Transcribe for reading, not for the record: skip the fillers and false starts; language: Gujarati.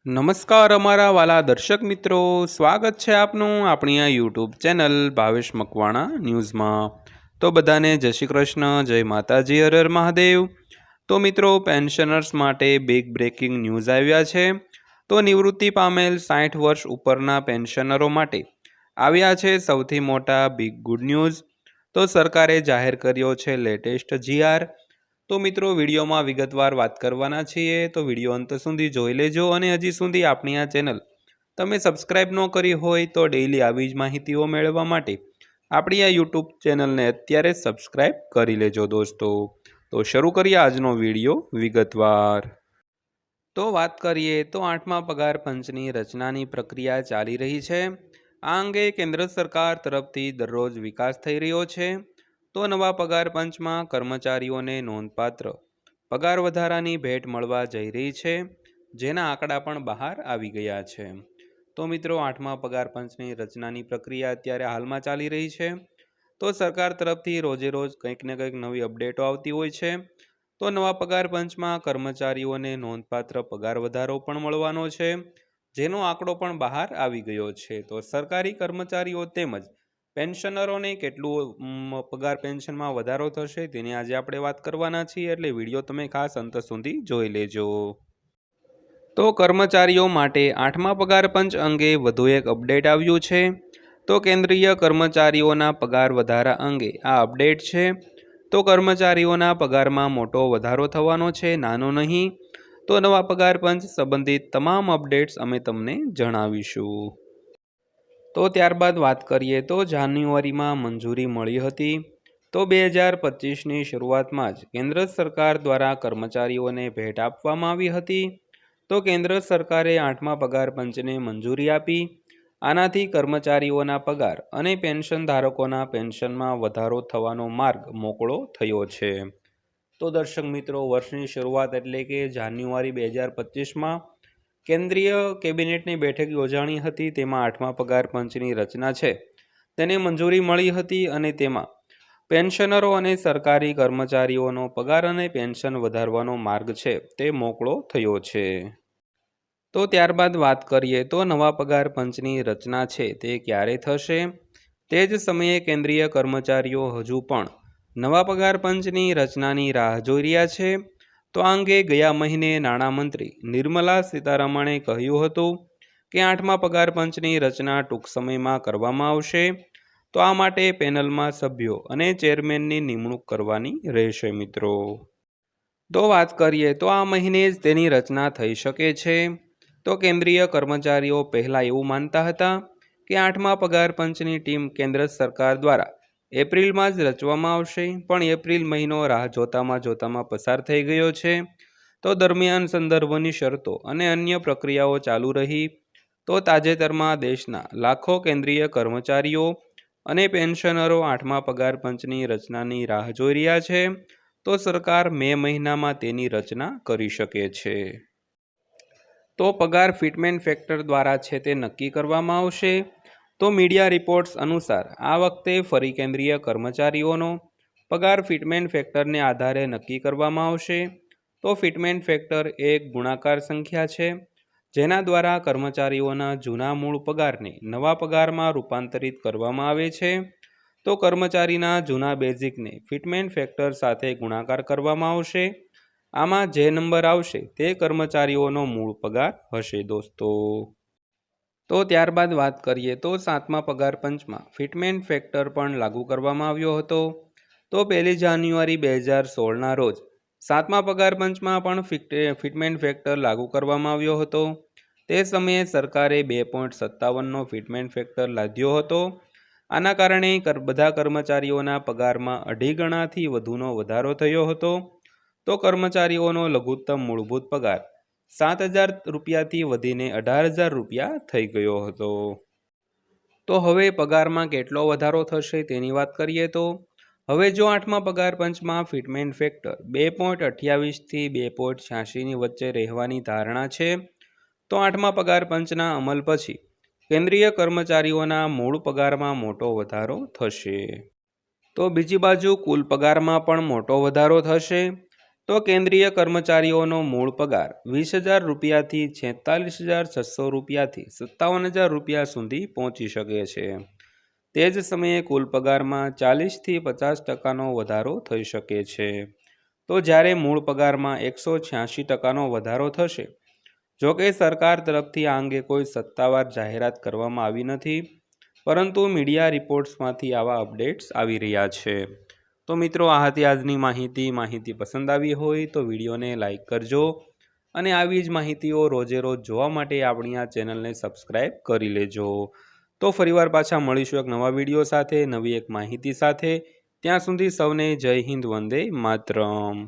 નમસ્કાર અમારા વાલા દર્શક મિત્રો, સ્વાગત છે આપનું આપણી આ યુટ્યુબ ચેનલ ભાવેશ મકવાણા ન્યૂઝમાં। તો બધાને જય શ્રી કૃષ્ણ, જય માતાજી, હર હર મહાદેવ। તો મિત્રો, પેન્શનર્સ માટે બિગ બ્રેકિંગ ન્યૂઝ આવ્યા છે। તો નિવૃત્તિ પામેલ 60 વર્ષ ઉપરના પેન્શનરો માટે આવ્યા છે સૌથી મોટા બિગ ગુડ ન્યૂઝ। તો સરકારે જાહેર કર્યો છે લેટેસ્ટ જીઆર। તો મિત્રો, વિડીયોમાં વિગતવાર વાત કરવાના છીએ, તો વિડીયો અંત સુધી જોઈ લેજો। અને હજી સુધી આપણી આ ચેનલ તમે સબસ્ક્રાઇબ ન કરી હોય તો ડેઈલી આવી જ માહિતીઓ મેળવવા માટે આપણી આ યુટ્યુબ ચેનલને અત્યારે સબસ્ક્રાઇબ કરી લેજો દોસ્તો। તો શરૂ કરીએ આજનો વિડીયો વિગતવાર। તો વાત કરીએ તો 8મા પગાર પંચની રચનાની પ્રક્રિયા ચાલી રહી છે। આ અંગે કેન્દ્ર સરકાર તરફથી દરરોજ વિકાસ થઈ રહ્યો છે। તો નવા પગાર પંચમાં કર્મચારીઓને નોંધપાત્ર પગાર વધારાની ભેટ મળવા જઈ રહી છે, જેના આંકડા પણ બહાર આવી ગયા છે। તો મિત્રો, 8મા પગાર પંચની રચનાની પ્રક્રિયા અત્યારે હાલમાં ચાલી રહી છે। તો સરકાર તરફથી રોજે રોજ કંઈક ને કંઈક નવી અપડેટો આવતી હોય છે। તો નવા પગાર પંચમાં કર્મચારીઓને નોંધપાત્ર પગાર વધારો પણ મળવાનો છે, જેનો આંકડો પણ બહાર આવી ગયો છે। તો સરકારી કર્મચારીઓ તેમજ પેન્શનરોને કેટલું પગાર પેન્શનમાં વધારો થશે તેની આજે આપણે વાત કરવાના છીએ, એટલે વિડીયો તમે ખાસ અંત સુધી જોઈ લેજો। તો કર્મચારીઓ માટે 8મા પગાર પંચ અંગે વધુ એક અપડેટ આવ્યું છે। તો કેન્દ્રીય કર્મચારીઓના પગાર વધારા અંગે આ અપડેટ છે। તો કર્મચારીઓના પગારમાં મોટો વધારો થવાનો છે, નાનો નહીં। તો નવા પગાર પંચ સંબંધિત તમામ અપડેટ્સ અમે તમને જણાવીશું। તો ત્યારબાદ વાત કરીએ તો જાન્યુઆરીમાં મંજૂરી મળી હતી। તો 2025ની શરૂઆતમાં જ કેન્દ્ર સરકાર દ્વારા કર્મચારીઓને ભેટ આપવામાં આવી હતી। તો કેન્દ્ર સરકારે 8મા પગાર પંચને મંજૂરી આપી। આનાથી કર્મચારીઓના પગાર અને પેન્શન ધારકોના પેન્શનમાં વધારો થવાનો માર્ગ મોકળો થયો છે। તો દર્શક મિત્રો, વર્ષની શરૂઆત એટલે કે જાન્યુઆરી 2025માં કેન્દ્રીય કેબિનેટની બેઠક યોજાણી હતી। તેમાં 8મા પગાર પંચની રચના છે તેને મંજૂરી મળી હતી, અને તેમાં પેન્શનરો અને સરકારી કર્મચારીઓનો પગાર અને પેન્શન વધારવાનો માર્ગ છે તે મોકળો થયો છે। તો ત્યારબાદ વાત કરીએ તો નવા પગાર પંચની રચના છે તે ક્યારે થશે? તે જ સમયે કેન્દ્રીય કર્મચારીઓ હજુ પણ નવા પગાર પંચની રચનાની રાહ જોઈ રહ્યા છે। તો આ અંગે ગયા મહિને નાણામંત્રી નિર્મલા સીતારમણે કહ્યું હતું કે 8મા પગાર પંચની રચના ટૂંક સમયમાં કરવામાં આવશે। તો આ માટે પેનલમાં સભ્યો અને ચેરમેનની નિમણૂક કરવાની રહેશે મિત્રો। તો વાત કરીએ તો આ મહિને જ તેની રચના થઈ શકે છે। તો કેન્દ્રીય કર્મચારીઓ પહેલાં એવું માનતા હતા કે 8મા પગાર પંચની ટીમ કેન્દ્ર સરકાર દ્વારા એપ્રિલમાં જ રચવામાં આવશે, પણ એપ્રિલ મહિનો રાહ જોતામાં પસાર થઈ ગયો છે। તો દરમિયાન સંદર્ભની શરતો અને અન્ય પ્રક્રિયાઓ ચાલુ રહી। તો તાજેતરમાં દેશના લાખો કેન્દ્રીય કર્મચારીઓ અને પેન્શનરો 8મા પગાર પંચની રચનાની રાહ જોઈ રહ્યા છે। તો સરકાર મે મહિનામાં તેની રચના કરી શકે છે। તો પગાર ફિટમેન્ટ ફેક્ટર દ્વારા છે તે નક્કી કરવામાં આવશે। તો મીડિયા રિપોર્ટ્સ અનુસાર આ વખતે ફરી કેન્દ્રીય કર્મચારીઓનો પગાર ફિટમેન્ટ ફેક્ટરને આધારે નક્કી કરવામાં આવશે। તો ફિટમેન્ટ ફેક્ટર એક ગુણાકાર સંખ્યા છે, જેના દ્વારા કર્મચારીઓના જૂના મૂળ પગારને નવા પગારમાં રૂપાંતરિત કરવામાં આવે છે। તો કર્મચારીના જૂના બેઝિકને ફિટમેન્ટ ફેક્ટર સાથે ગુણાકાર કરવામાં આવશે। આમાં જે નંબર આવશે તે કર્મચારીઓનો મૂળ પગાર હશે દોસ્તો। તો ત્યારબાદ વાત કરીએ તો 7મા પગાર પંચમાં ફિટમેન્ટ ફેક્ટર પણ લાગુ કરવામાં આવ્યો હતો। તો 1 જાન્યુઆરી 2016ના રોજ 7મા પગાર પંચમાં પણ ફિટમેન્ટ ફેક્ટર લાગુ કરવામાં આવ્યો હતો। તે સમયે સરકારે 2.57નો ફિટમેન્ટ ફેક્ટર લાદ્યો હતો। આના કારણે બધા કર્મચારીઓના પગારમાં 2.5 ગણાથી વધુનો વધારો થયો હતો। તો કર્મચારીઓનો લઘુત્તમ મૂળભૂત પગાર 7,000 રૂપિયાથી વધીને 18,000 રૂપિયા થઈ ગયો હતો। તો હવે પગારમાં કેટલો વધારો થશે તેની વાત કરીએ તો હવે જો 8મા પગાર પંચમાં ફિટમેન્ટ ફેક્ટર 2.28થી 2.86ની વચ્ચે રહેવાની ધારણા છે, તો 8મા પગાર પંચના અમલ પછી કેન્દ્રીય કર્મચારીઓના મૂળ પગારમાં મોટો વધારો થશે। તો બીજી બાજુ કુલ પગારમાં પણ મોટો વધારો થશે। તો કેન્દ્રીય કર્મચારીઓનો મૂળ પગાર 20,000 રૂપિયાથી 46,600 રૂપિયાથી 57,000 રૂપિયા સુધી પહોંચી શકે છે। તે જ સમયે કુલ પગારમાં 40થી 50% વધારો થઈ શકે છે। તો જ્યારે મૂળ પગારમાં 186% વધારો થશે। જોકે સરકાર તરફથી આ અંગે કોઈ સત્તાવાર જાહેરાત કરવામાં આવી નથી, પરંતુ મીડિયા રિપોર્ટ્સમાંથી આવા અપડેટ્સ આવી રહ્યા છે। તો મિત્રો, આ હતી આજની માહિતી પસંદ આવી હોય તો વિડીયોને લાઈક કરજો અને આવી જ માહિતીઓ રોજે રોજ જોવા માટે આપણી આ ચેનલને સબસ્ક્રાઈબ કરી લેજો। તો ફરીવાર પાછા મળીશું એક નવા વિડીયો સાથે, નવી એક માહિતી સાથે। ત્યાં સુધી સૌને જય હિન્દ, વંદે માતરમ।